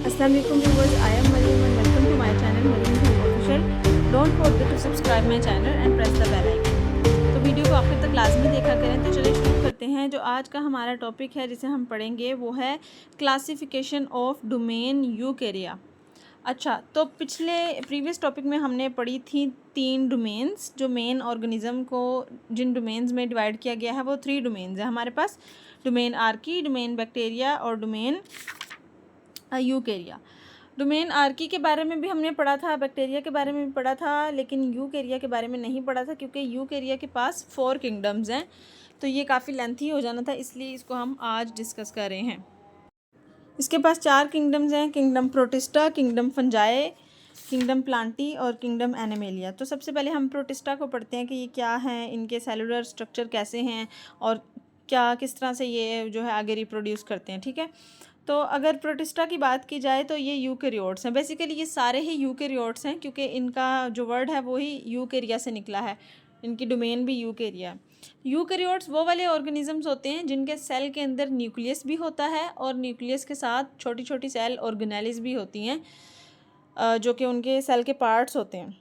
Assalamu alaikum viewers, I am Mariam and welcome to my channel Mariam Home Official. Don't forget to subscribe my channel and press the bell icon. तो video को आखिर तक लाजमी देखा करें। तो चलिए शुरू करते हैं। जो आज का हमारा टॉपिक है जिसे हम पढ़ेंगे वो है क्लासिफिकेशन ऑफ डोमेन यूकेरिया। अच्छा, तो प्रीवियस टॉपिक में हमने पढ़ी थी 3 डोमेन्स। जो मेन ऑर्गेनिज्म को जिन डोमेन्स में डिवाइड किया गया है वो 3 डोमेन्स हैं हमारे पास, डोमेन आर्की, डोमेन बैक्टीरिया और डोमेन यूकेरिया। डोमेन आर्की के बारे में भी हमने पढ़ा था, बैक्टीरिया के बारे में भी पढ़ा था, लेकिन यूकेरिया के बारे में नहीं पढ़ा था क्योंकि यूकेरिया के पास 4 किंगडम्स हैं। तो ये काफ़ी लेंथी हो जाना था, इसलिए इसको हम आज डिस्कस कर रहे हैं। इसके पास 4 किंगडम्स हैं, kingdom protista, kingdom fungi, kingdom Plantae और किंगडम एनिमेलिया। तो सबसे पहले हम प्रोटिस्टा को पढ़ते हैं कि ये क्या हैं, इनके सेलुलर स्ट्रक्चर कैसे हैं और किस तरह से ये जो है आगे रिप्रोड्यूस करते हैं। ठीक है, तो अगर प्रोटिस्टा की बात की जाए तो ये यूकेरियोट्स हैं। बेसिकली ये सारे ही यूकेरियोट्स हैं क्योंकि इनका जो वर्ड है वो ही यूकेरिया से निकला है, इनकी डोमेन भी यूकेरिया। यूकेरियोट्स वो वाले ऑर्गेनिजम्स होते हैं जिनके सेल के अंदर न्यूक्लियस भी होता है और न्यूक्लियस के साथ छोटी छोटी सेल ऑर्गेनेलिस भी होती हैं, जो कि उनके सेल के पार्ट्स होते हैं।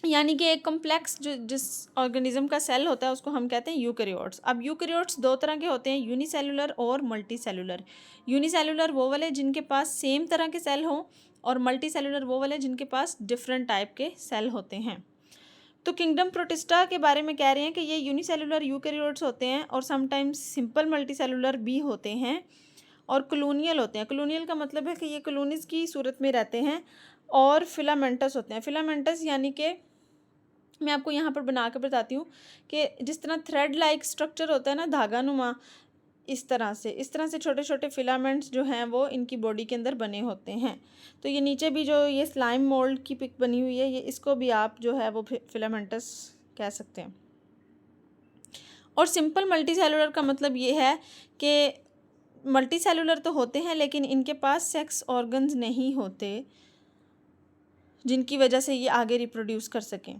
यानी कि एक कम्प्लेक्स जिस ऑर्गेनिज्म का सेल होता है उसको हम कहते हैं यूकेरियोट्स। अब यूकेरियोट्स 2 तरह के होते हैं, यूनिसेलुलर और मल्टी सेलुलर। यूनिसेलुलर वो वाले जिनके पास सेम तरह के सेल हों और मल्टी सेलुलर वो वाले जिनके पास डिफरेंट टाइप के सेल होते हैं। तो किंगडम प्रोटिस्टा के बारे में कह रहे हैं कि ये यूनिसेलुलर यूकेरियोट्स होते हैं और समटाइम्स सिंपल मल्टी सेलुलर भी होते हैं और कॉलोनियल होते हैं। कॉलोनियल का मतलब है कि ये कॉलोनीज की सूरत में रहते हैं और फिलामेंटस होते हैं। फिलामेंटस यानी कि मैं आपको यहाँ पर बना कर बताती हूँ कि जिस तरह थ्रेड लाइक स्ट्रक्चर होता है ना, धागा नुमा, इस तरह से छोटे छोटे फिलामेंट्स जो हैं वो इनकी बॉडी के अंदर बने होते हैं। तो ये नीचे भी जो ये स्लाइम मोल्ड की पिक बनी हुई है, ये इसको भी आप जो है वो फिलामेंटस कह सकते हैं। और सिंपल मल्टी सेलुलर का मतलब ये है कि मल्टी सेलुलर तो होते हैं लेकिन इनके पास सेक्स ऑर्गन्स नहीं होते जिनकी वजह से ये आगे रिप्रोड्यूस कर सकें।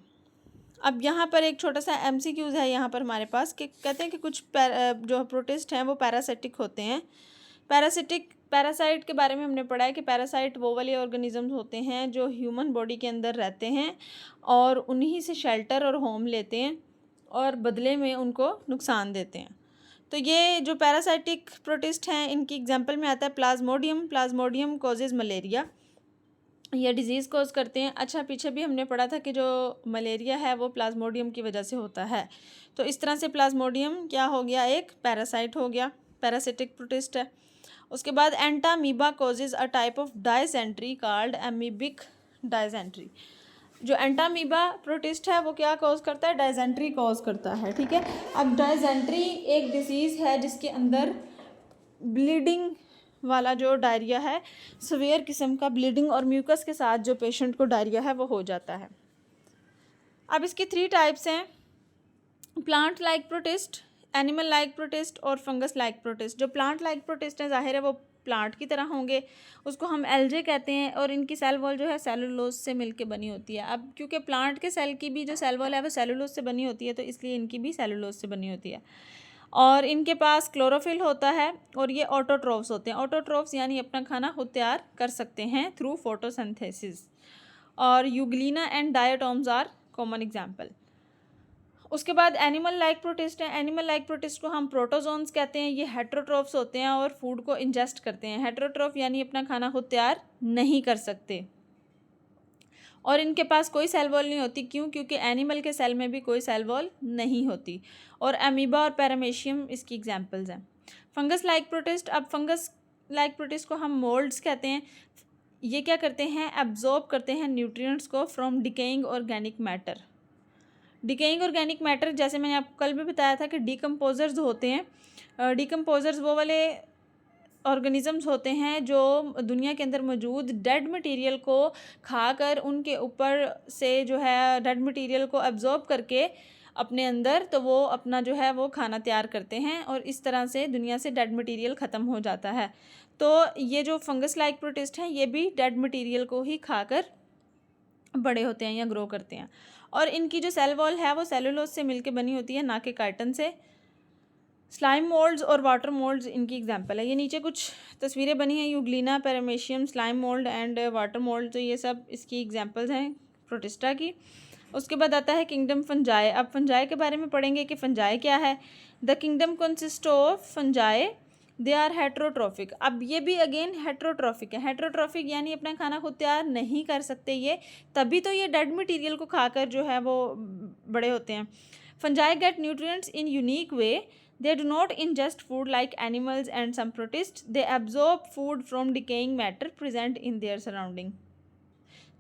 अब यहाँ पर एक छोटा सा MCQs है यहाँ पर हमारे पास कि कहते हैं कि कुछ जो प्रोटिस्ट हैं वो पैरासिटिक होते हैं। पैरासाइट के बारे में हमने पढ़ा है कि पैरासाइट वो वाले ऑर्गेनिजम्स होते हैं जो ह्यूमन बॉडी के अंदर रहते हैं और उन्हीं से शेल्टर और होम लेते हैं और बदले में उनको नुकसान देते हैं। तो ये जो पैरासाइटिक प्रोटिस्ट हैं इनकी एग्जाम्पल में आता है प्लाज्मोडियम। प्लाज्मोडियम कॉजेज़ मलेरिया, ये डिज़ीज़ कोज करते हैं। अच्छा, पीछे भी हमने पढ़ा था कि जो मलेरिया है वो प्लाज्मोडियम की वजह से होता है। तो इस तरह से प्लाज्मोडियम क्या हो गया, एक पैरासाइट हो गया, पैरासिटिक प्रोटिस्ट है। उसके बाद Entamoeba causes a type of dysentery called amoebic dysentery. जो एंटामीबा प्रोटिस्ट है वो क्या कॉज करता है, डायसेंट्री कॉज करता है। ठीक है, अब डायसेंट्री एक डिसीज़ है जिसके अंदर ब्लीडिंग वाला जो डायरिया है, सवेयर किस्म का ब्लीडिंग और म्यूकस के साथ जो पेशेंट को डायरिया है वो हो जाता है। अब इसकी 3 टाइप्स हैं, plant like protist, animal like protist और फंगस लाइक प्रोटिस्ट। जो प्लांट लाइक प्रोटिस्ट हैं ज़ाहिर है वो प्लांट की तरह होंगे, उसको हम एल्जे कहते हैं और इनकी सेल वॉल जो है सेलुलोज से मिलके बनी होती है। अब क्योंकि प्लांट के सेल की भी जो सेल वॉल है वो सेलुलोज से बनी होती है तो इसलिए इनकी भी सेलुलोज से बनी होती है। और इनके पास क्लोरोफिल होता है और ये ऑटोट्रोफ्स होते हैं। ऑटोट्रोफ्स यानी अपना खाना खुद तैयार कर सकते हैं थ्रू फोटोसिंथेसिस। और euglena and diatoms are common example. उसके बाद एनिमल लाइक प्रोटिस्ट हैं। एनिमल लाइक प्रोटिस्ट को हम प्रोटोजोन्स कहते हैं। ये हेट्रोट्रोफ्स होते हैं और फूड को इंजेस्ट करते हैं। हेट्रोट्रोफ यानी अपना खाना खुद तैयार नहीं कर सकते और इनके पास कोई सेल वॉल नहीं होती। क्यों? क्योंकि एनिमल के सेल में भी कोई सेल वॉल नहीं होती। और अमीबा और पैरामेशियम इसकी एग्जांपल्स हैं। फंगस लाइक प्रोटिस्ट, अब फंगस लाइक प्रोटिस्ट को हम मोल्ड्स कहते हैं। ये क्या करते हैं, एब्जॉर्ब करते हैं न्यूट्रिएंट्स को from decaying organic matter. Decaying organic matter जैसे मैंने आपको कल भी बताया था कि डिकम्पोजर्स होते हैं। डिकम्पोजर्स वो वाले ऑर्गेनिजम्स होते हैं जो दुनिया के अंदर मौजूद डेड मटेरियल को खाकर उनके ऊपर से जो है डेड मटेरियल को एब्जॉर्ब करके अपने अंदर, तो वो अपना जो है वो खाना तैयार करते हैं और इस तरह से दुनिया से डेड मटेरियल ख़त्म हो जाता है। तो ये जो फंगस लाइक प्रोटिस्ट हैं ये भी डेड मटेरियल को ही खाकर बड़े होते हैं या ग्रो करते हैं। और इनकी जो सेल वॉल है वो सेलुलोज से मिलके बनी होती है, ना कि काइटिन से। स्लाइम मोल्ड्स और वाटर मोल्ड्स इनकी एग्जांपल है। ये नीचे कुछ तस्वीरें बनी हैं, Euglena, paramecium, slime mould and water mould, तो ये सब इसकी एग्जांपल्स हैं प्रोटिस्टा की। उसके बाद आता है किंगडम फंजाई। अब फंजाई के बारे में पढ़ेंगे कि फंजाई क्या है। The kingdom consist of fungi, they are heterotrophic. अब ये भी अगेन हेट्रोट्रॉफिक है। हेट्रोट्रॉफिक यानी अपना खाना खुद तैयार नहीं कर सकते ये, तभी तो ये डेड मटेरियल को खाकर जो है वो बड़े होते हैं। Fungi get nutrients in unique way, they do not ingest food like animals and some protists, they absorb food from decaying matter present in their surrounding।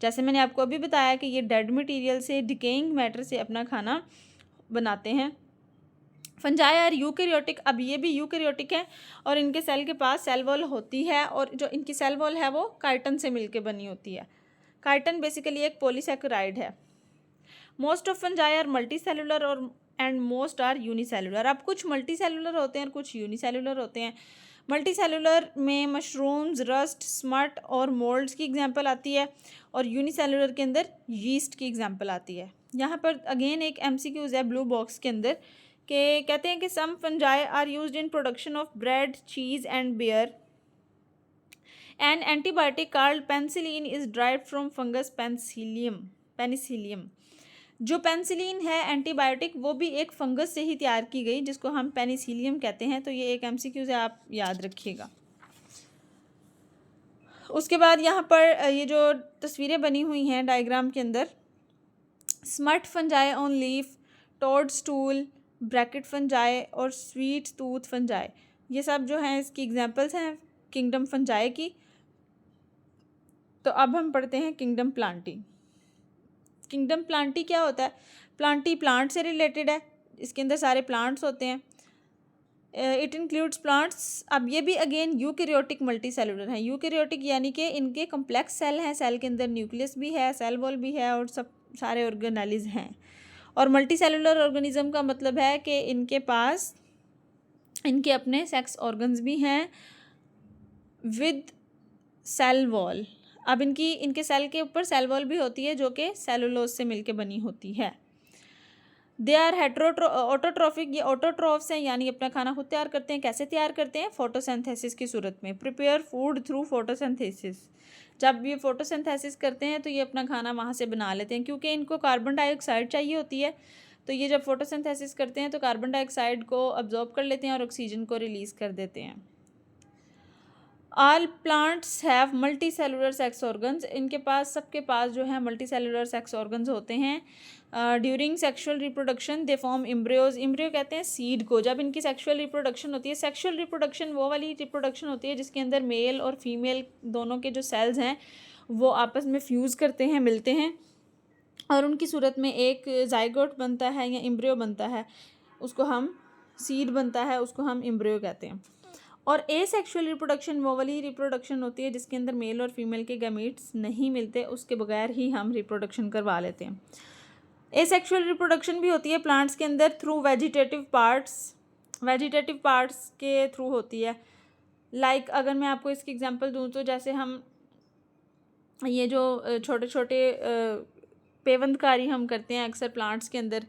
जैसे मैंने आपको अभी बताया कि ये डेड मटेरियल से, डिकेइंग मैटर से अपना खाना बनाते हैं। Fungi are eukaryotic. अब ये भी यूकैरियोटिक है और इनके सेल के पास सेल वॉल होती है, और जो इनकी सेल वॉल है वो काइटन से मिलकर बनी होती है। काइटन बेसिकली एक पॉलीसैकेराइड है। Most of fungi are multicellular और एंड मोस्ट आर यूनिसेलुलर। अब कुछ मल्टी सेलुलर होते हैं और कुछ यूनिसेलुलर होते हैं। मल्टी सेलुलर में मशरूम्स, रस्ट, स्मट और मोल्ड्स की एग्जांपल आती है, और यूनिसेलुलर के अंदर यीस्ट की एग्जांपल आती है। यहाँ पर अगेन एक MCQs है ब्लू बॉक्स के अंदर, के कहते हैं कि some fungi are used in production of bread, cheese and beer. An antibiotic called penicillin is derived from fungus penicillium. जो पेनिसिलिन है एंटीबायोटिक, वो भी एक फंगस से ही तैयार की गई जिसको हम पेनिसिलियम कहते हैं। तो ये एक MCQ से आप याद रखिएगा। उसके बाद यहाँ पर ये जो तस्वीरें बनी हुई हैं डायग्राम के अंदर, smut fungi on leaf, toadstool, bracket fungi और स्वीट टूथ फंजाई, ये सब जो हैं इसकी एग्जांपल्स हैं किंगडम फंजाई की। तो अब हम पढ़ते हैं किंगडम प्लांटी। किंगडम प्लांटी क्या होता है? प्लांटी प्लांट से रिलेटेड है, इसके अंदर सारे प्लांट्स होते हैं। It includes plants. अब ये भी अगेन यूकैरियोटिक मल्टी सेलुलर है। यूकैरियोटिक यानी कि इनके कम्प्लेक्स सेल हैं, सेल के अंदर न्यूक्लियस भी है, सेल वॉल भी है और सब सारे ऑर्गेनेलिज हैं। और मल्टी सेलुलर ऑर्गेनिज्म का मतलब है कि इनके पास इनके अपने सेक्स ऑर्गन्स भी हैं विद सेल वॉल। अब इनके सेल के ऊपर सेल वॉल भी होती है जो कि सेलुलोज से मिलके बनी होती है। They are autotrophic. ये ऑटोट्रॉफ्स हैं, यानी अपना खाना खुद तैयार करते हैं। कैसे तैयार करते हैं? फोटोसिंथेसिस की सूरत में। Prepare food through photosynthesis. जब ये फोटोसिंथेसिस करते हैं तो ये अपना खाना वहाँ से बना लेते हैं, क्योंकि इनको कार्बन डाइऑक्साइड चाहिए होती है। तो ये जब फोटोसिंथेसिस करते हैं तो कार्बन डाइऑक्साइड को अब्जॉर्ब कर लेते हैं और ऑक्सीजन को रिलीज़ कर देते हैं। All plants have multi cellular sex organs. इनके पास, सबके पास जो है मल्टी सेलुलर सेक्स ऑर्गन्स होते हैं। During sexual reproduction they form embryos. Embryo कहते हैं सीड को। जब इनकी सेक्शुअल रिप्रोडक्शन होती है, सेक्शुअल रिप्रोडक्शन वो वाली रिप्रोडक्शन होती है जिसके अंदर मेल और फीमेल दोनों के जो सेल्स हैं वो आपस में फ्यूज़ करते हैं, मिलते हैं, और उनकी सूरत में एक जाइगोट बनता है या एम्ब्रियो बनता है, उसको हम सीड बनता है, उसको हम एम्ब्रियो कहते हैं। और एसेक्सुअल रिप्रोडक्शन वो वाली रिप्रोडक्शन होती है जिसके अंदर मेल और फीमेल के गैमीट्स नहीं मिलते, उसके बगैर ही हम रिप्रोडक्शन करवा लेते हैं। एसेक्सुअल रिप्रोडक्शन भी होती है प्लांट्स के अंदर थ्रू वेजिटेटिव पार्ट्स के थ्रू होती है। लाइक अगर मैं आपको इसकी एग्जांपल दूं तो जैसे हम ये जो छोटे छोटे पेवंदकारी हम करते हैं अक्सर प्लांट्स के अंदर,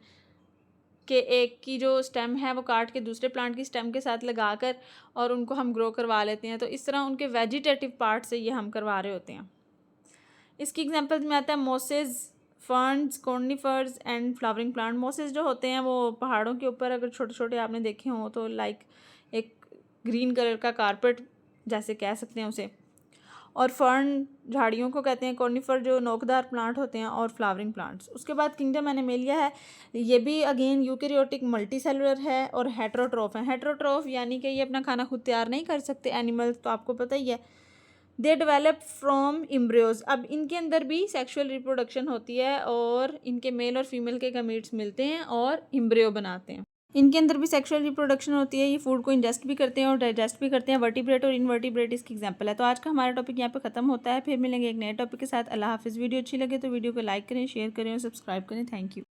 कि एक की जो स्टेम है वो काट के दूसरे प्लांट की स्टेम के साथ लगाकर और उनको हम ग्रो करवा लेते हैं, तो इस तरह उनके वेजिटेटिव पार्ट से ये हम करवा रहे होते हैं। इसकी एग्जांपल्स में आता है mosses, ferns, conifers and flowering plant. Mosses जो होते हैं वो पहाड़ों के ऊपर अगर छोटे छोटे आपने देखे हों तो लाइक एक ग्रीन कलर का कारपेट जैसे कह सकते हैं उसे, और फर्न झाड़ियों को कहते हैं, कॉर्निफर जो नोकदार प्लांट होते हैं, और फ्लावरिंग प्लांट्स। उसके बाद किंगडम एनिमेलिया है। ये भी अगेन यूकैरियोटिक मल्टी सेलुलर है और हेट्रोट्रॉफ है। हेट्रोट्रॉफ यानी कि ये अपना खाना खुद तैयार नहीं कर सकते एनिमल्स, तो आपको पता ही है। They develop from embryos. अब इनके अंदर भी सेक्सुअल रिप्रोडक्शन होती है और इनके मेल और फीमेल के गमीट्स मिलते हैं और एम्ब्रियो बनाते हैं। इनके अंदर भी सेक्सुअल रिप्रोडक्शन होती है। ये फूड को इंजेस्ट भी करते हैं और डाइजेस्ट भी करते हैं। वर्टिब्रेट और इनवर्टिब्रेट इसकी एग्जांपल है। तो आज का हमारा टॉपिक यहाँ पे खत्म होता है। फिर मिलेंगे एक नए टॉपिक के साथ। अल्लाह हाफिज़। वीडियो अच्छी लगे तो वीडियो को लाइक करें, शेयर करें और सब्सक्राइब करें। Thank you.